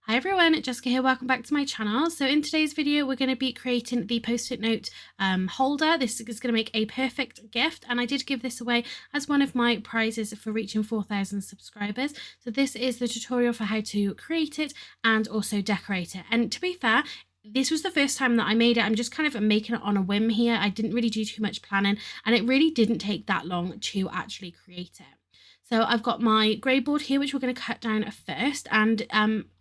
Hi everyone, Jessica here, welcome back to my channel. So in today's video we're going to be creating the post-it note holder. This is going to make a perfect gift, and I did give this away as one of my prizes for reaching 4,000 subscribers. So this is the tutorial for how to create it and also decorate it. And to be fair, this was the first time that I made it. I'm just kind of making it on a whim here. I didn't really do too much planning, and it really didn't take that long to actually create it. So I've got my grey board here, which we're going to cut down first, and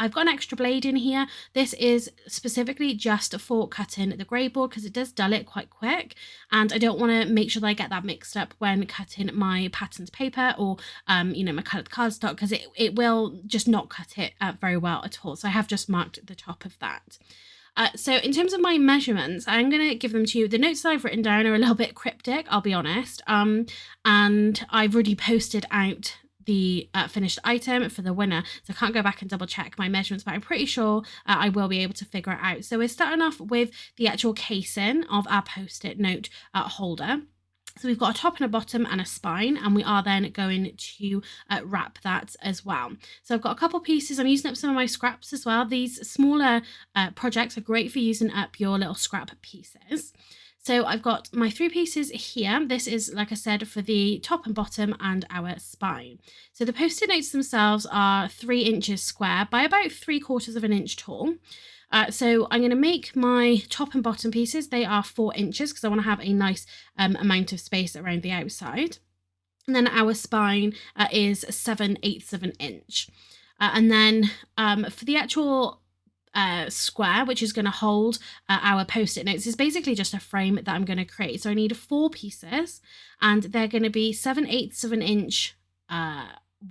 I've got an extra blade in here. This is specifically just for cutting the grey board because it does dull it quite quick, and I don't want to make sure that I get that mixed up when cutting my patterned paper or my coloured cardstock, because it will just not cut it very well at all. So I have just marked the top of that. So in terms of my measurements, I'm going to give them to you. The notes that I've written down are a little bit cryptic, I'll be honest. And I've already posted out the finished item for the winner, so I can't go back and double check my measurements, but I'm pretty sure I will be able to figure it out. So we're starting off with the actual casing of our post-it note holder. So we've got a top and a bottom and a spine, and we are then going to wrap that as well. So I've got a couple pieces. I'm using up some of my scraps as well. These smaller projects are great for using up your little scrap pieces. So I've got my 3 pieces here. This is, like I said, for the top and bottom and our spine. So the post-it notes themselves are 3 inches square by about 3/4 of an inch tall. So I'm going to make my top and bottom pieces. They are 4 inches because I want to have a nice amount of space around the outside. And then our spine is 7/8 of an inch. And then for the actual square, which is going to hold our post-it notes, is basically just a frame that I'm going to create. So I need 4 pieces, and they're going to be 7/8 of an inch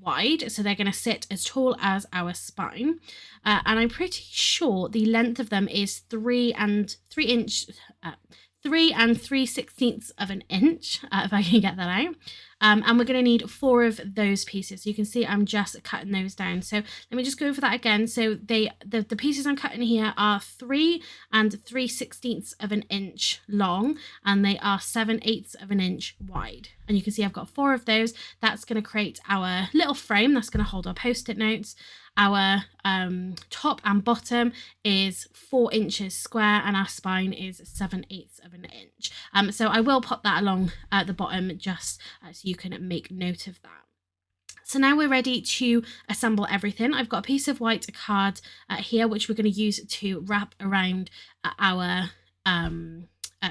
wide, so they're going to sit as tall as our spine, and I'm pretty sure the length of them is 3 and 3/16 of an inch, if I can get that out. And we're going to need 4 of those pieces. So you can see I'm just cutting those down. So let me just go over that again. So the pieces I'm cutting here are 3 and 3/16 of an inch long, and they are 7/8 of an inch wide. And you can see I've got 4 of those. That's going to create our little frame that's going to hold our post-it notes. Our top and bottom is 4 inches square, and our spine is 7/8 of an inch. So I will pop that along at the bottom just so you can make note of that. So now we're ready to assemble everything. I've got a piece of white card here, which we're going to use to wrap around our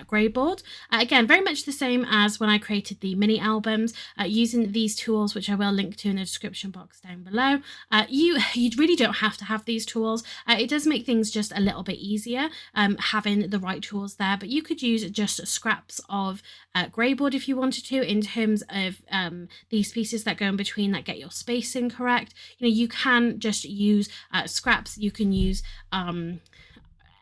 grey board. Again, very much the same as when I created the mini albums, using these tools, which I will link to in the description box down below. You really don't have to have these tools. It does make things just a little bit easier having the right tools there, but you could use just scraps of grey board if you wanted to, in terms of these pieces that go in between that get your spacing correct. You can just use scraps. You can use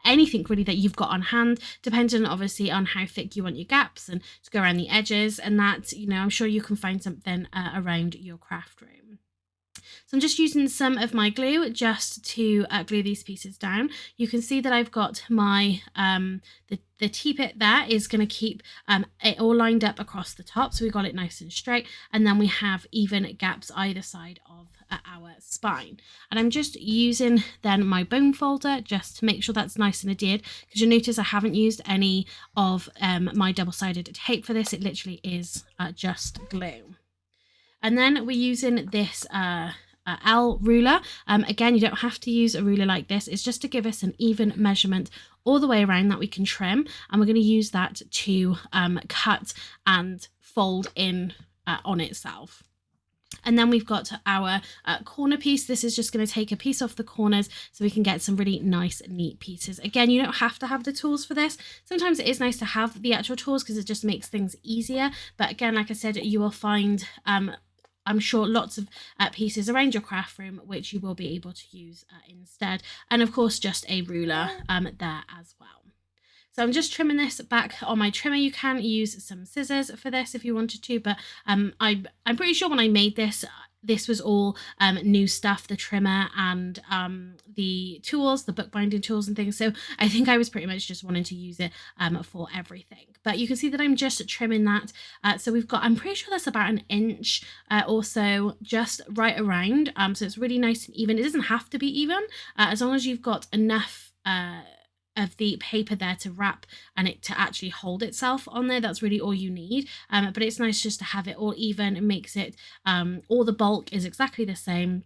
anything really that you've got on hand, depending obviously on how thick you want your gaps and to go around the edges, and that, I'm sure you can find something around your craft room. So I'm just using some of my glue just to glue these pieces down. You can see that I've got my the T-bit there is going to keep it all lined up across the top, so we got it nice and straight, and then we have even gaps either side of our spine. And I'm just using then my bone folder just to make sure that's nice and adhered, because you'll notice I haven't used any of my double-sided tape for this. It literally is just glue. And then we're using this L ruler. Again, you don't have to use a ruler like this. It's just to give us an even measurement all the way around that we can trim, and we're going to use that to cut and fold in on itself. And then we've got our corner piece. This is just going to take a piece off the corners so we can get some really nice, neat pieces. Again, you don't have to have the tools for this. Sometimes it is nice to have the actual tools because it just makes things easier. But again, like I said, you will find I'm sure lots of pieces around your craft room which you will be able to use instead. And of course, just a ruler there as well. So I'm just trimming this back on my trimmer. You can use some scissors for this if you wanted to, but I'm pretty sure when I made this, this was all new stuff, the trimmer and the tools, the bookbinding tools and things. So I think I was pretty much just wanting to use it for everything. But you can see that I'm just trimming that. So we've got, I'm pretty sure that's about an inch or so just right around. So it's really nice and even. It doesn't have to be even, as long as you've got enough of the paper there to wrap and it to actually hold itself on there. That's really all you need. But it's nice just to have it all even. It makes it, all the bulk is exactly the same.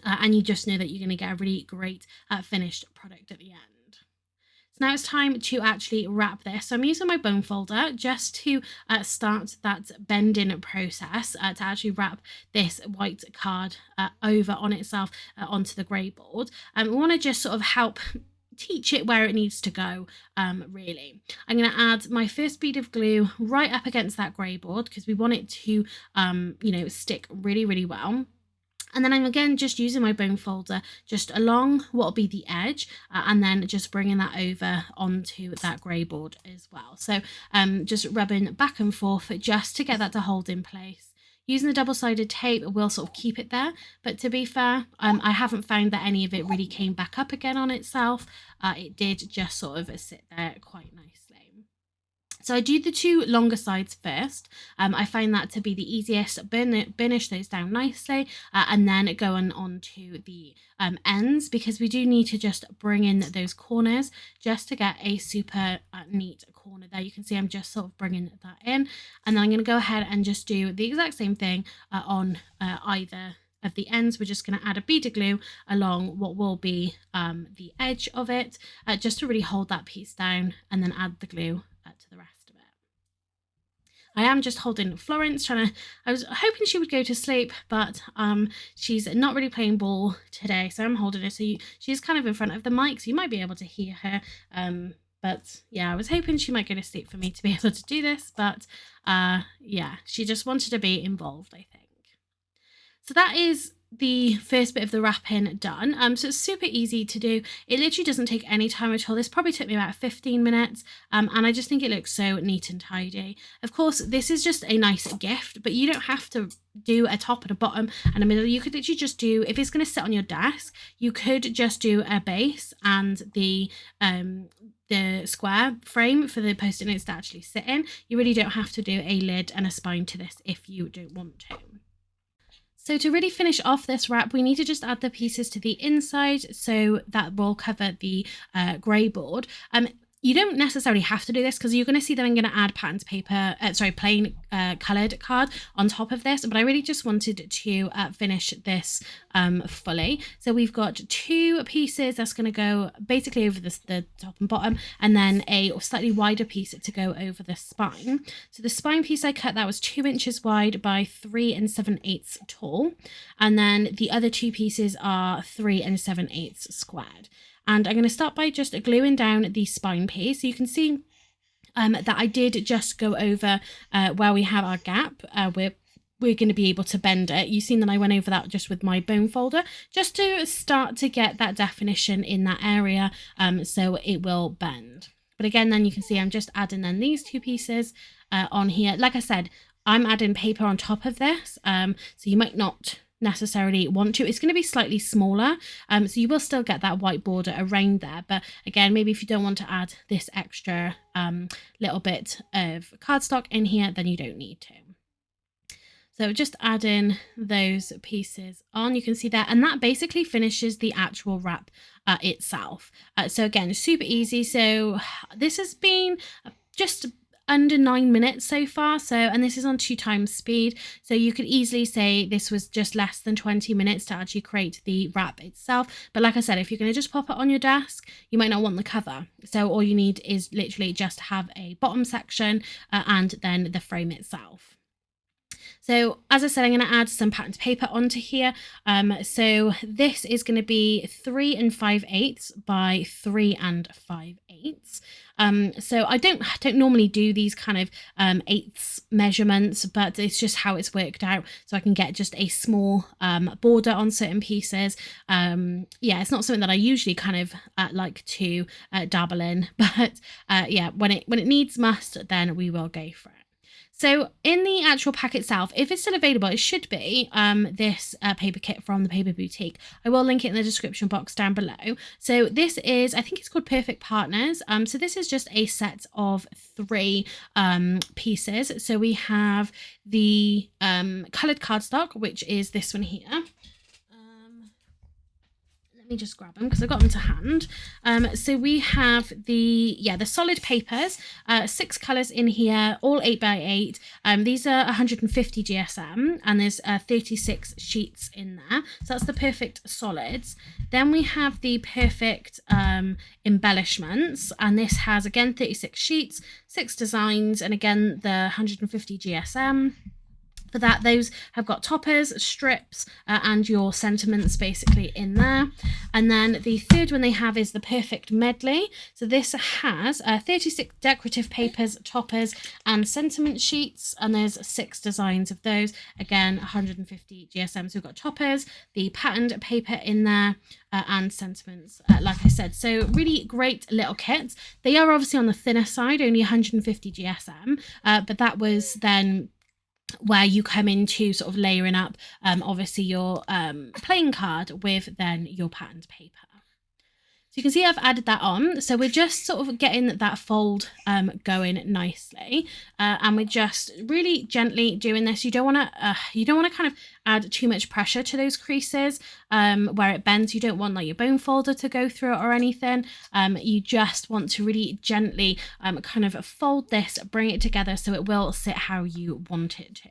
And you just know that you're going to get a really great finished product at the end. So now it's time to actually wrap this. So I'm using my bone folder just to start that bending process to actually wrap this white card over on itself onto the grey board. We want to just sort of help teach it where it needs to go, really. I'm going to add my first bead of glue right up against that grey board because we want it to, you know, stick really, really well. And then I'm again just using my bone folder just along what will be the edge and then just bringing that over onto that grey board as well. So just rubbing back and forth just to get that to hold in place. Using the double-sided tape will sort of keep it there, but to be fair, I haven't found that any of it really came back up again on itself. It did just sort of sit there quite nicely. So I do the two longer sides first. I find that to be the easiest. Burnish those down nicely and then going on to the ends, because we do need to just bring in those corners just to get a super neat corner there. You can see I'm just sort of bringing that in, and then I'm going to go ahead and just do the exact same thing on either of the ends. We're just going to add a bead of glue along what will be the edge of it just to really hold that piece down, and then add the glue to the rest of it. I am just holding Florence, I was hoping she would go to sleep, but she's not really playing ball today, so I'm holding her. So she's kind of in front of the mic, so you might be able to hear her. But yeah, I was hoping she might go to sleep for me to be able to do this, but yeah, she just wanted to be involved, I think. So that is the first bit of the wrapping done. So it's super easy to do. It literally doesn't take any time at all. This probably took me about 15 minutes and I just think it looks so neat and tidy. Of course, this is just a nice gift, but you don't have to do a top and a bottom and a middle. You could literally just do, if it's going to sit on your desk, you could just do a base and the square frame for the post-it notes to actually sit in. You really don't have to do a lid and a spine to this if you don't want to. So to really finish off this wrap, we need to just add the pieces to the inside, so that will cover the grey board. You don't necessarily have to do this because you're going to see that I'm going to add patterned paper, plain coloured card on top of this, but I really just wanted to finish this fully. So we've got two pieces that's going to go basically over the top and bottom, and then a slightly wider piece to go over the spine. So the spine piece I cut, that was 2 inches wide by 3 7/8 tall, and then the other two pieces are 3 7/8 squared. And I'm going to start by just gluing down the spine piece. So you can see that I did just go over where we have our gap. We're going to be able to bend it. You've seen that I went over that just with my bone folder, just to start to get that definition in that area, so it will bend. But again, then you can see I'm just adding then these two pieces on here. Like I said, I'm adding paper on top of this, so you might not necessarily want to. It's going to be slightly smaller, so you will still get that white border around there, but again, maybe if you don't want to add this extra little bit of cardstock in here, then you don't need to. So just adding those pieces on, you can see that, and that basically finishes the actual wrap itself. So again, super easy. So this has been just under 9 minutes so far, and this is on 2 times speed, so you could easily say this was just less than 20 minutes to actually create the wrap itself. But like I said, if you're going to just pop it on your desk, you might not want the cover, so all you need is literally just have a bottom section and then the frame itself. So as I said, I'm going to add some patterned paper onto here. So this is going to be 3 5/8 by 3 5/8. So I don't normally do these kind of eighths measurements, but it's just how it's worked out. So I can get just a small border on certain pieces. Yeah, it's not something that I usually kind of like to dabble in, but yeah, when it needs must, then we will go for it. So in the actual pack itself, if it's still available, it should be this paper kit from the Paper Boutique. I will link it in the description box down below. So this is, I think it's called Perfect Partners. So this is just a set of 3 pieces. So we have the coloured cardstock, which is this one here. Let me just grab them because I got them to hand. So we have the solid papers, 6 colours in here, all 8x8. These are 150 GSM and there's 36 sheets in there. So that's the perfect solids. Then we have the perfect embellishments, and this has again 36 sheets, 6 designs, and again the 150 GSM. For that, those have got toppers, strips, and your sentiments basically in there. And then the third one they have is the perfect medley. So this has 36 decorative papers, toppers, and sentiment sheets. And there's 6 designs of those. Again, 150 GSM. So we've got toppers, the patterned paper in there, and sentiments, like I said. So really great little kits. They are obviously on the thinner side, only 150 GSM, but that was then where you come into sort of layering up obviously your playing card with then your patterned paper. So you can see I've added that on. So we're just sort of getting that fold going nicely, and we're just really gently doing this. You don't want to kind of add too much pressure to those creases where it bends. You don't want like your bone folder to go through it or anything. You just want to really gently kind of fold this, bring it together so it will sit how you want it to.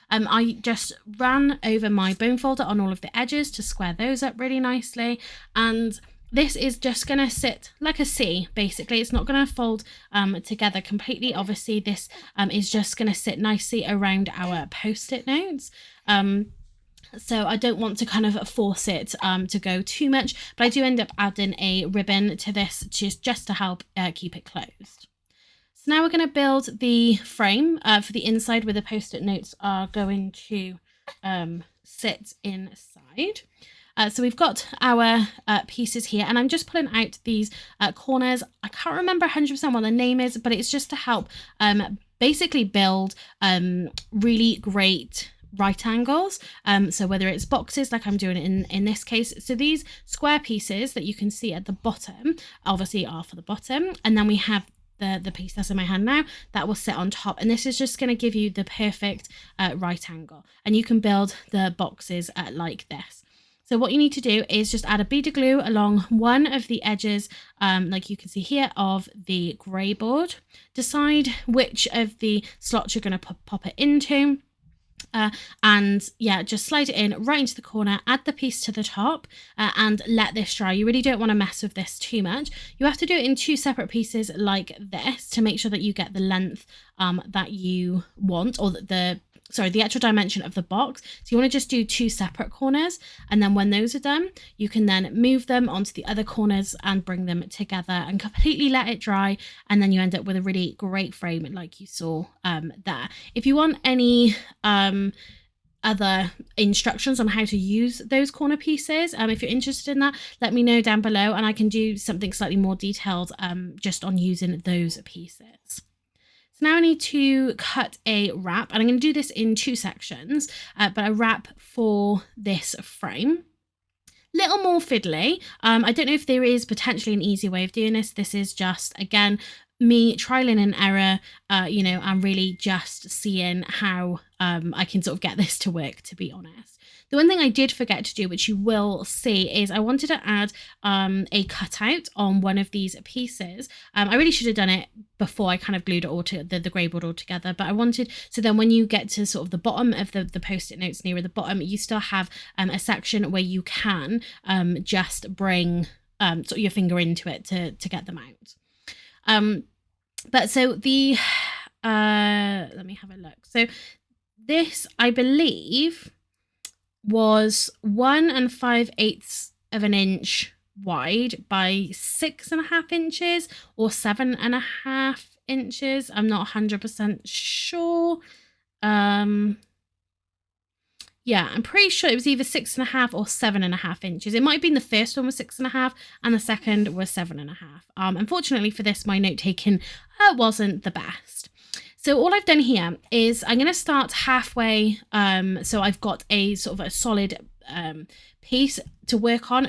I just ran over my bone folder on all of the edges to square those up really nicely, and this is just going to sit like a C, basically. It's not going to fold together completely. Obviously, this is just going to sit nicely around our post-it notes. So I don't want to kind of force it to go too much, but I do end up adding a ribbon to this just to help keep it closed. So now we're going to build the frame for the inside where the post-it notes are going to sit inside. So we've got our pieces here, and I'm just pulling out these corners. I can't remember 100% what the name is, but it's just to help basically build really great right angles. So whether it's boxes like I'm doing in this case. So these square pieces that you can see at the bottom obviously are for the bottom, and then we have the piece that's in my hand now that will sit on top, and this is just going to give you the perfect right angle, and you can build the boxes like this. So what you need to do is just add a bead of glue along one of the edges, like you can see here, of the grey board. Decide which of the slots you're going to pop it into. And yeah, just slide it in right into the corner, add the piece to the top, and let this dry. You really don't want to mess with this too much. You have to do it in 2 separate pieces like this to make sure that you get the length that you want, or the actual dimension of the box. So you want to just do 2 separate corners, and then when those are done, you can then move them onto the other corners and bring them together and completely let it dry, and then you end up with a really great frame like you saw there. If you want any other instructions on how to use those corner pieces, if you're interested in that, let me know down below, and I can do something slightly more detailed just on using those pieces. Now I need to cut a wrap, and I'm going to do this in 2 sections, but a wrap for this frame. Little more fiddly. I don't know if there is potentially an easy way of doing this. This is just, again, me trialing and error, and really just seeing how I can sort of get this to work, to be honest. The one thing I did forget to do, which you will see, is I wanted to add a cutout on one of these pieces. I really should have done it before I kind of glued it all to the grey board all together, but I wanted, so then when you get to sort of the bottom of the post-it notes nearer the bottom, you still have a section where you can just bring sort of your finger into it to get them out. But so the, let me have a look. So this, I believe, was 1 5/8 of an inch wide by 6.5 inches or 7.5 inches. I'm not 100% sure. Yeah, I'm pretty sure it was either 6.5 or 7.5 inches. It might have been the first one was 6.5 and the second was 7.5. Unfortunately for this, my note taking wasn't the best. So all I've done here is I'm going to start halfway. So I've got a sort of a solid piece to work on,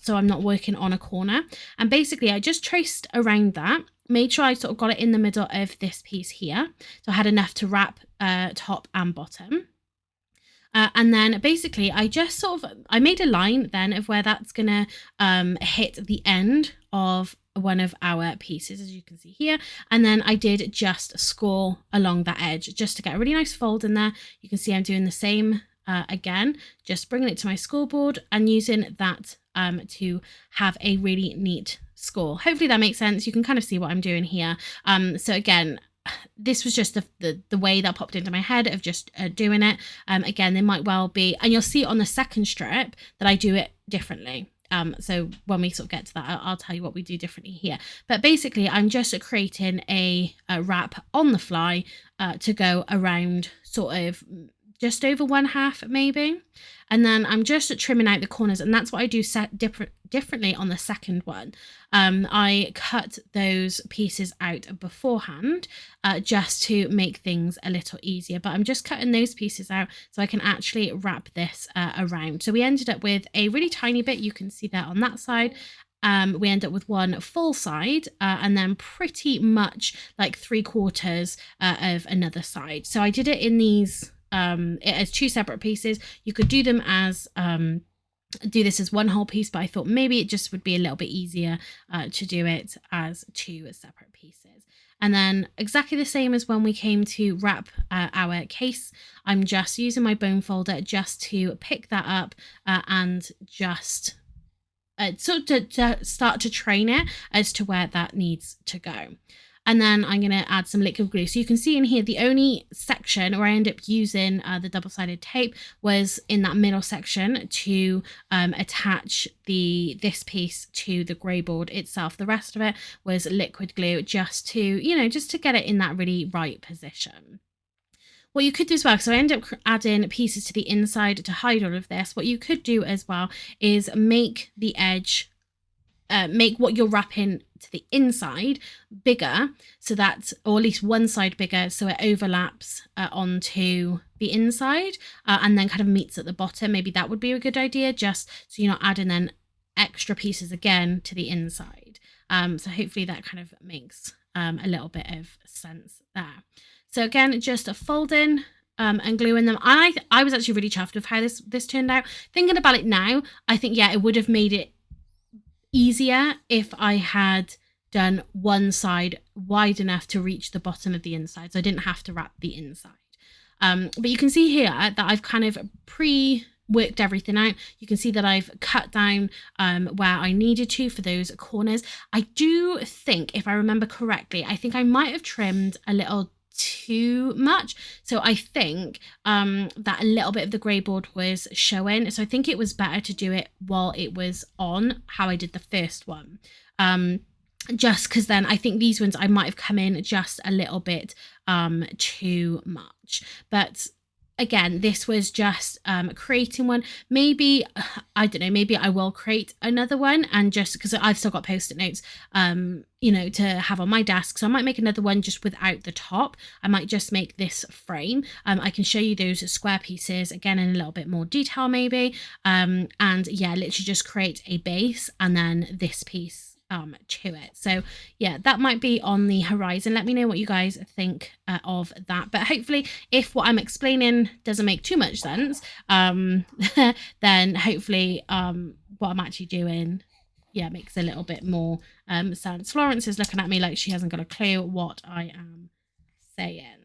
so I'm not working on a corner. And basically I just traced around that, made sure I sort of got it in the middle of this piece here. So I had enough to wrap top and bottom. And then basically I just I made a line then of where that's gonna hit the end of one of our pieces, as you can see here. And then I did just score along that edge just to get a really nice fold in there. You can see I'm doing the same again, just bringing it to my scoreboard and using that to have a really neat score. Hopefully that makes sense. You can kind of see what I'm doing here. So again, this was just the way that popped into my head of just doing it. Again, there might well be, and you'll see on the second strip that I do it differently. So when we sort of get to that, I'll tell you what we do differently here. But basically, I'm just creating a wrap on the fly to go around sort of just over 1/2 maybe. And then I'm just trimming out the corners, and that's what I do differently on the second one. I cut those pieces out beforehand just to make things a little easier, but I'm just cutting those pieces out so I can actually wrap this around. So we ended up with a really tiny bit, you can see that on that side. We end up with one full side and then pretty much like 3/4 of another side. So I did it in these as 2 separate pieces. You could do them as do this as one whole piece, but I thought maybe it just would be a little bit easier to do it as 2 separate pieces. And then exactly the same as when we came to wrap our case, I'm just using my bone folder just to pick that up and just sort of to start to train it as to where that needs to go. And then I'm going to add some liquid glue. So you can see in here, the only section where I end up using the double-sided tape was in that middle section to attach this piece to the grey board itself. The rest of it was liquid glue just to, you know, just to get it in that really right position. What you could do as well, so I end up adding pieces to the inside to hide all of this. What you could do as well is make the edge, make what you're wrapping to the inside bigger, so that, or at least one side bigger, so it overlaps onto the inside and then kind of meets at the bottom. Maybe that would be a good idea, just so you're not adding then extra pieces again to the inside. So hopefully that kind of makes a little bit of sense there. So again, just a folding and gluing them. I was actually really chuffed with how this turned out. Thinking about it now, I think, yeah, it would have made it easier if I had done one side wide enough to reach the bottom of the inside, so I didn't have to wrap the inside. But you can see here that I've kind of pre-worked everything out. You can see that I've cut down where I needed to for those corners. I do think, if I remember correctly, I think I might have trimmed a little too much, so I think that a little bit of the grey board was showing, so I think it was better to do it while it was on, how I did the first one, just because then I think these ones I might have come in just a little bit too much. But again, this was just creating one. Maybe, I don't know, maybe I will create another one, and just because I've still got post-it notes, you know, to have on my desk. So I might make another one just without the top. I might just make this frame. I can show you those square pieces again in a little bit more detail maybe. And yeah, literally just create a base and then this piece to it. So yeah, that might be on the horizon. Let me know what you guys think of that. But hopefully, if what I'm explaining doesn't make too much sense, then hopefully what I'm actually doing, yeah, makes a little bit more sense. Florence is looking at me like she hasn't got a clue what I am saying.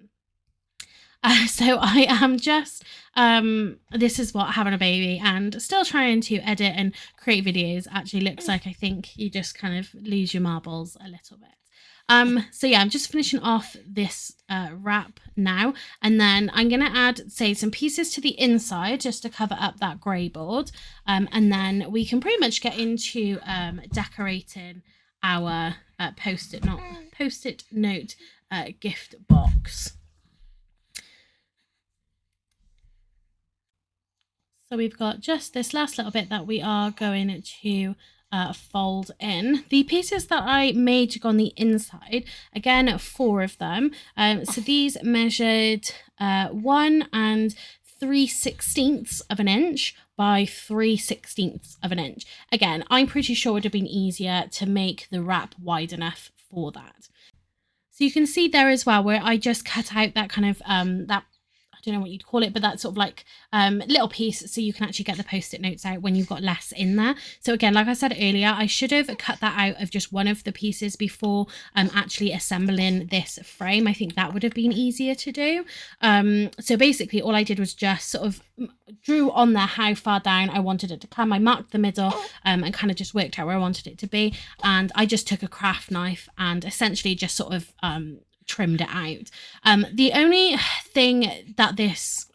So I am just, this is what having a baby and still trying to edit and create videos actually looks like. I think you just kind of lose your marbles a little bit. So yeah, I'm just finishing off this wrap now, and then I'm going to add, say, some pieces to the inside just to cover up that grey board. And then we can pretty much get into decorating our post-it note gift box. So we've got just this last little bit that we are going to fold in. The pieces that I made to go on the inside, again, 4 of them. So these measured 1 3/16 of an inch by 3/16 of an inch. Again, I'm pretty sure it would have been easier to make the wrap wide enough for that. So you can see there as well where I just cut out that kind of that, I don't know what you'd call it, but that sort of like little piece, so you can actually get the post-it notes out when you've got less in there. So again, like I said earlier, I should have cut that out of just one of the pieces before actually assembling this frame. I think that would have been easier to do. So basically all I did was just sort of drew on there how far down I wanted it to come. I marked the middle and kind of just worked out where I wanted it to be, and I just took a craft knife and essentially just sort of trimmed it out. The only thing that this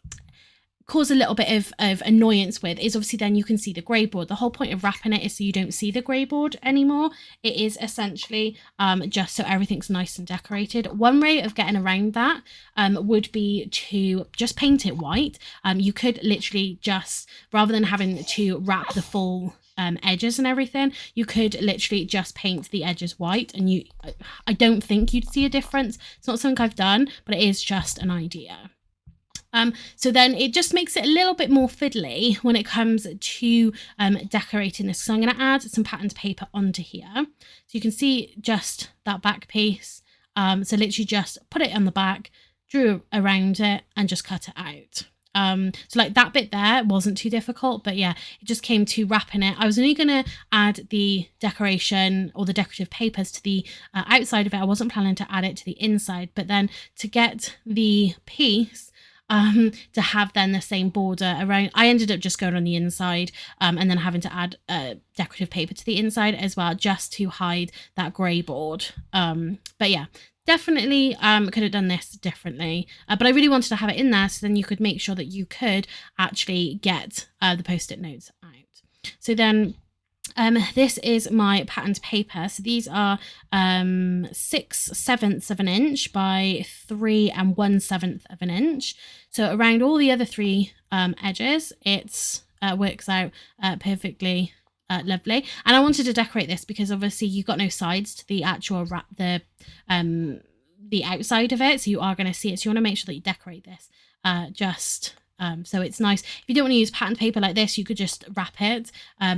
caused a little bit of annoyance with is obviously then you can see the grey board. The whole point of wrapping it is so you don't see the grey board anymore. It is essentially just so everything's nice and decorated. One way of getting around that would be to just paint it white. You could literally just, rather than having to wrap the full edges and everything, you could literally just paint the edges white, and I don't think you'd see a difference. It's not something I've done, but it is just an idea. So then it just makes it a little bit more fiddly when it comes to decorating this. So I'm going to add some patterned paper onto here. So you can see just that back piece. So literally just put it on the back, drew around it, and just cut it out. So like that bit there wasn't too difficult, but yeah, it just came to wrapping it. I was only going to add the decoration or the decorative papers to the outside of it. I wasn't planning to add it to the inside, but then to get the piece to have then the same border around, I ended up just going on the inside and then having to add decorative paper to the inside as well, just to hide that grey board. But yeah, definitely could have done this differently, but I really wanted to have it in there so then you could make sure that you could actually get the post-it notes out. So then this is my patterned paper. So these are 6/7 of an inch by 3 1/7 of an inch. So around all the other 3 edges, it works out perfectly lovely. And I wanted to decorate this because obviously you've got no sides to the actual wrap, the outside of it, so you are going to see it. So you want to make sure that you decorate this so it's nice. If you don't want to use patterned paper like this, you could just wrap it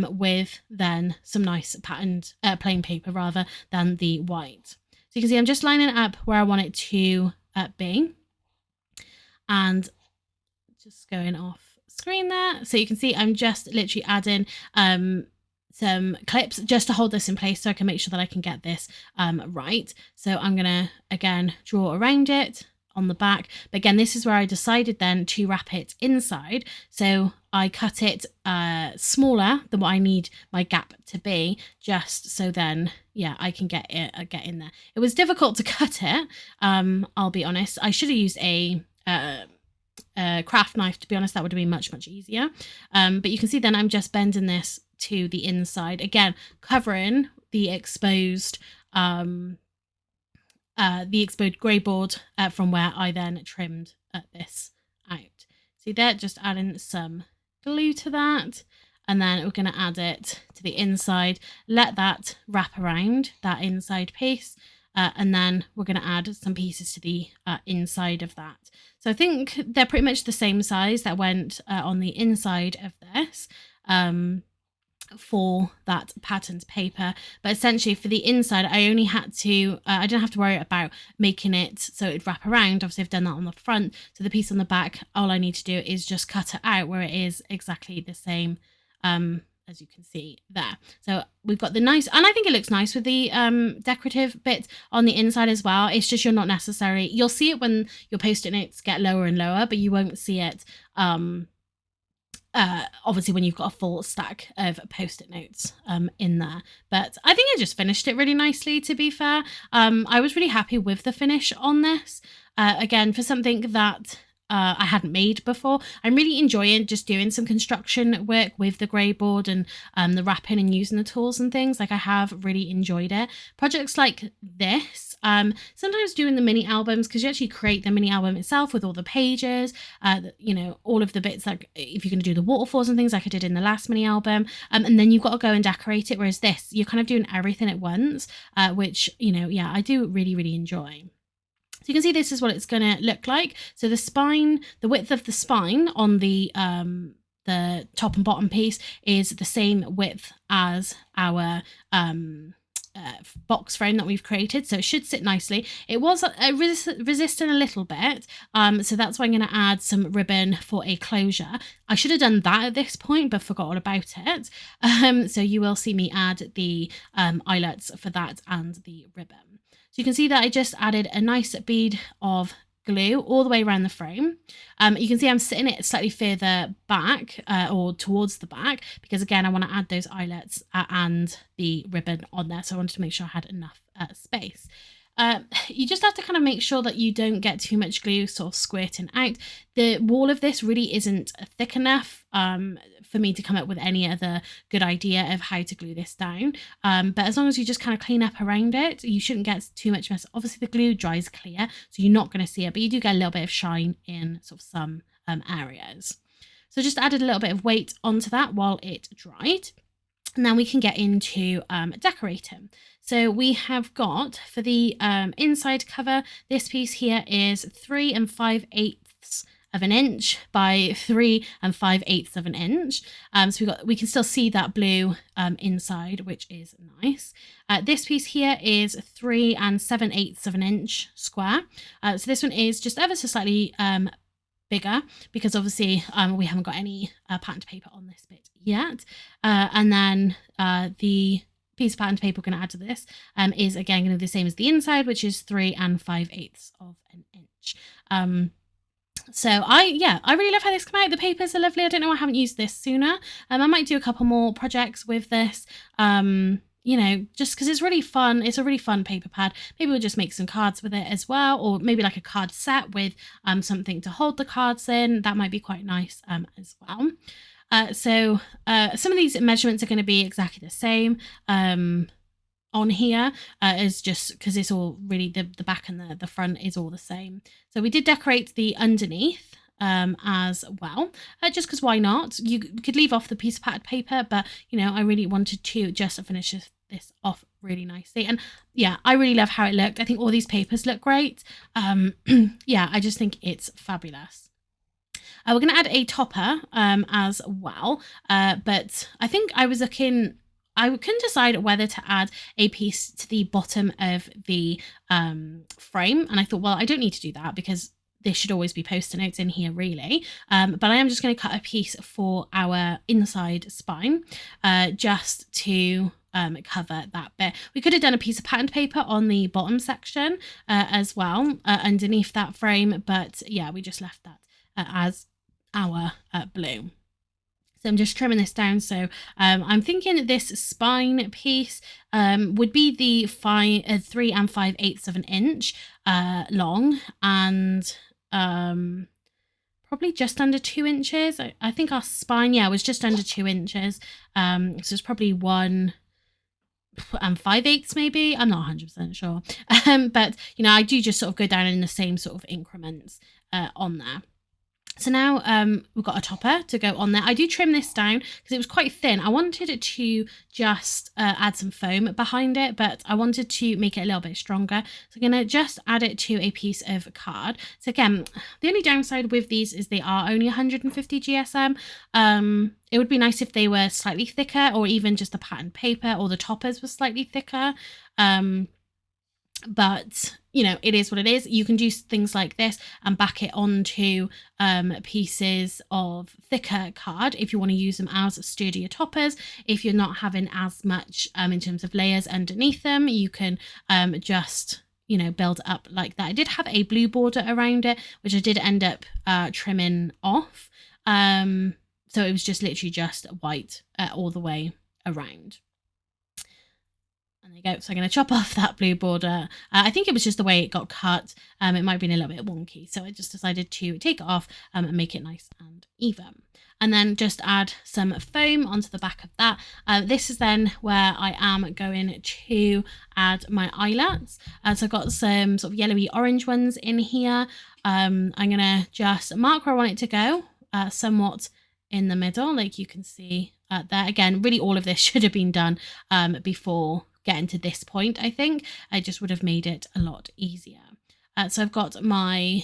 with then some nice patterned plain paper rather than the white. So you can see I'm just lining it up where I want it to be, and just going off screen there. So you can see I'm just literally adding some clips just to hold this in place so I can make sure that I can get this right. So I'm gonna again draw around it on the back, but again this is where I decided then to wrap it inside. So I cut it smaller than what I need my gap to be, just so then yeah I can get in there. It was difficult to cut it, I'll be honest. I should have used a craft knife, to be honest. That would have been much easier, but you can see then I'm just bending this to the inside, again covering the exposed grey board from where I then trimmed this out. See there, just adding some glue to that, and then we're going to add it to the inside, let that wrap around that inside piece, and then we're going to add some pieces to the inside of that. So I think they're pretty much the same size that went on the inside of this for that patterned paper, but essentially for the inside I only had to I didn't have to worry about making it so it'd wrap around. Obviously I've done that on the front, so the piece on the back, all I need to do is just cut it out where it is exactly the same as you can see there. So we've got the nice, and I think it looks nice with the decorative bit on the inside as well. It's just you'll see it when your post-it notes get lower and lower, but you won't see it obviously when you've got a full stack of post-it notes in there. But I think I just finished it really nicely, to be fair. I was really happy with the finish on this. Again, for something that I hadn't made before. I'm really enjoying just doing some construction work with the grey board and the wrapping and using the tools and things. Like, I have really enjoyed it. Projects like this, sometimes doing the mini albums, because you actually create the mini album itself with all the pages, you know, all of the bits, like if you're going to do the waterfalls and things like I did in the last mini album, and then you've got to go and decorate it. Whereas this, you're kind of doing everything at once, which, you know, yeah, I do really, really enjoy. So you can see this is what it's going to look like. So the spine, the width of the spine on the top and bottom piece is the same width as our box frame that we've created, so it should sit nicely. It was resisting a little bit, so that's why I'm going to add some ribbon for a closure. I should have done that at this point but forgot all about it, so you will see me add the eyelets for that and the ribbon. So you can see that I just added a nice bead of glue all the way around the frame. You can see I'm sitting it slightly further back or towards the back, because again I want to add those eyelets and the ribbon on there, so I wanted to make sure I had enough space. You just have to kind of make sure that you don't get too much glue sort of squirting out. The wall of this really isn't thick enough for me to come up with any other good idea of how to glue this down. But as long as you just kind of clean up around it, you shouldn't get too much mess. Obviously the glue dries clear, so you're not going to see it, but you do get a little bit of shine in sort of some areas. So just added a little bit of weight onto that while it dried. And then we can get into decorating. So we have got, for the inside cover, this piece here is 3 5/8 of an inch by 3 5/8 of an inch. So we can still see that blue inside, which is nice. This piece here is 3 7/8 of an inch square. So this one is just ever so slightly bigger, because obviously we haven't got any patterned paper on this bit yet. And then the piece of patterned paper we're going to add to this is again going to be the same as the inside, which is 3 5/8 of an inch. So I really love how this came out. The papers are lovely. I don't know why I haven't used this sooner. I might do a couple more projects with this, you know, just because it's really fun. It's a really fun paper pad. Maybe we'll just make some cards with it as well, or maybe like a card set with something to hold the cards in. That might be quite nice as well. So some of these measurements are going to be exactly the same on here, is just because it's all really the back and the front is all the same. So we did decorate the underneath as well, just because why not? You could leave off the piece of patterned paper, but you know, I really wanted to just finish this off really nicely. And yeah, I really love how it looked. I think all these papers look great. Yeah, I just think it's fabulous. We're going to add a topper as well, but I think I couldn't decide whether to add a piece to the bottom of the frame, and I thought, well, I don't need to do that because this should always be post-it notes in here really, but I am just going to cut a piece for our inside spine just to cover that bit. We could have done a piece of patterned paper on the bottom section as well underneath that frame, but yeah, we just left that as our blue. So I'm just trimming this down. So I'm thinking this spine piece would be the 3 5/8 of an inch long, and probably just under 2 inches. I think our spine, yeah, was just under 2 inches. So it's probably 1 5/8 maybe. I'm not 100% sure. But you know, I do just sort of go down in the same sort of increments on there. So now we've got a topper to go on there. I do trim this down because it was quite thin. I wanted it to just add some foam behind it, but I wanted to make it a little bit stronger. So I'm going to just add it to a piece of card. So again, the only downside with these is they are only 150 GSM. It would be nice if they were slightly thicker, or even just the patterned paper or the toppers were slightly thicker. But you know, it is what it is. You can do things like this and back it onto pieces of thicker card if you want to use them as sturdier toppers. If you're not having as much in terms of layers underneath them, you can just, you know, build up like that. I did have a blue border around it, which I did end up trimming off. So it was just literally just white all the way around. And you go. So I'm going to chop off that blue border. I think it was just the way it got cut. It might have been a little bit wonky. So I just decided to take it off and make it nice and even. And then just add some foam onto the back of that. This is then where I am going to add my eyelets. So I've got some sort of yellowy orange ones in here. I'm going to just mark where I want it to go, somewhat in the middle, like you can see there. Again, really all of this should have been done before getting to this point. I think I just would have made it a lot easier. So I've got my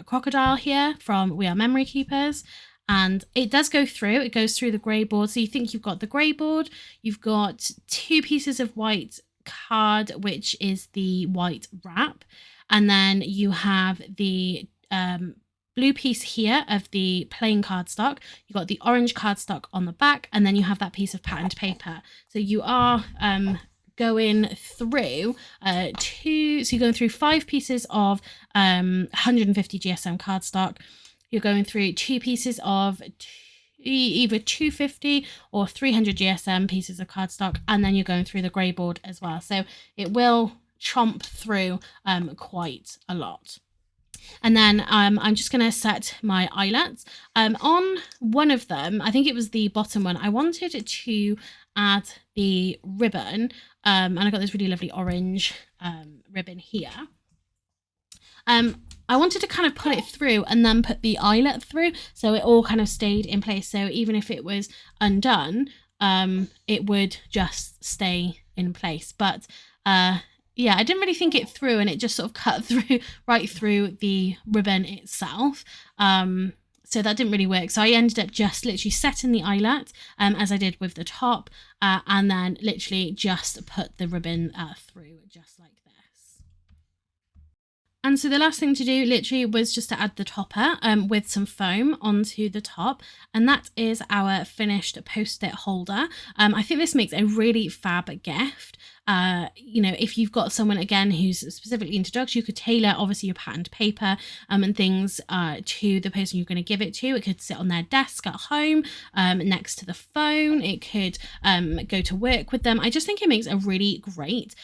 crocodile here from We Are Memory Keepers, and it does go through. It goes through the grey board. So you think you've got the grey board, you've got 2 pieces of white card, which is the white wrap, and then you have the blue piece here of the plain cardstock. You've got the orange cardstock on the back, and then you have that piece of patterned paper. So you are going through so you're going through 5 pieces of 150 GSM cardstock. You're going through 2 pieces of either 250 or 300 GSM pieces of cardstock, and then you're going through the grey board as well. So it will chomp through quite a lot. And then I'm just going to set my eyelets. On one of them, I think it was the bottom one, I wanted to add the ribbon, and I got this really lovely orange ribbon here. I wanted to kind of pull it through and then put the eyelet through, so it all kind of stayed in place. So even if it was undone, it would just stay in place. But yeah, I didn't really think it through, and it just sort of cut through right through the ribbon itself. So that didn't really work. So I ended up just literally setting the eyelet as I did with the top, and then literally just put the ribbon through just like this. And so the last thing to do literally was just to add the topper with some foam onto the top, and that is our finished post-it holder. I think this makes a really fab gift. You know, if you've got someone again who's specifically into dogs, you could tailor obviously your patterned paper and things to the person you're going to give it to. It could sit on their desk at home next to the phone. It could go to work with them. I just think it makes a really great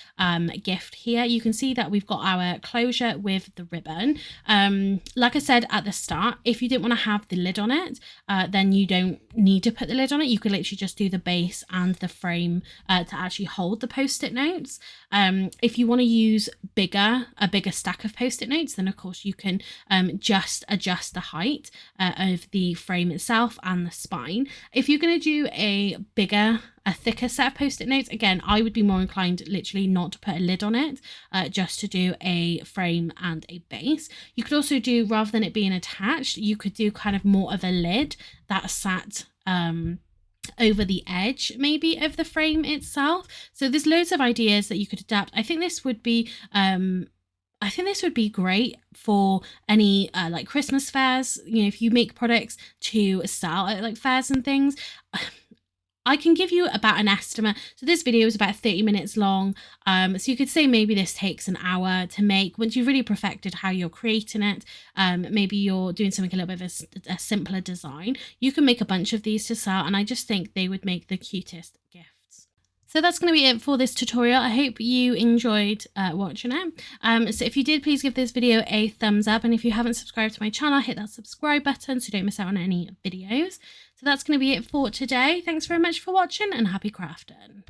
gift here. You can see that we've got our closure with the ribbon. Like I said at the start, if you didn't want to have the lid on it, then you don't need to put the lid on it. You could literally just do the base and the frame to actually hold the post-it notes. If you want to use a bigger stack of post-it notes, then of course you can just adjust the height of the frame itself and the spine. If you're going to do a thicker set of post-it notes, again, I would be more inclined literally not to put a lid on it, just to do a frame and a base. You could also do, rather than it being attached, you could do kind of more of a lid that sat over the edge maybe of the frame itself. So there's loads of ideas that you could adapt. I think this would be great for any like Christmas fairs. You know, if you make products to sell at like fairs and things. I can give you about an estimate. So this video is about 30 minutes long. So you could say maybe this takes an hour to make. Once you've really perfected how you're creating it, maybe you're doing something a little bit of a simpler design, you can make a bunch of these to sell, and I just think they would make the cutest gifts. So that's going to be it for this tutorial. I hope you enjoyed watching it. So if you did, please give this video a thumbs up, and if you haven't subscribed to my channel, hit that subscribe button so you don't miss out on any videos. So that's going to be it for today. Thanks very much for watching, and happy crafting.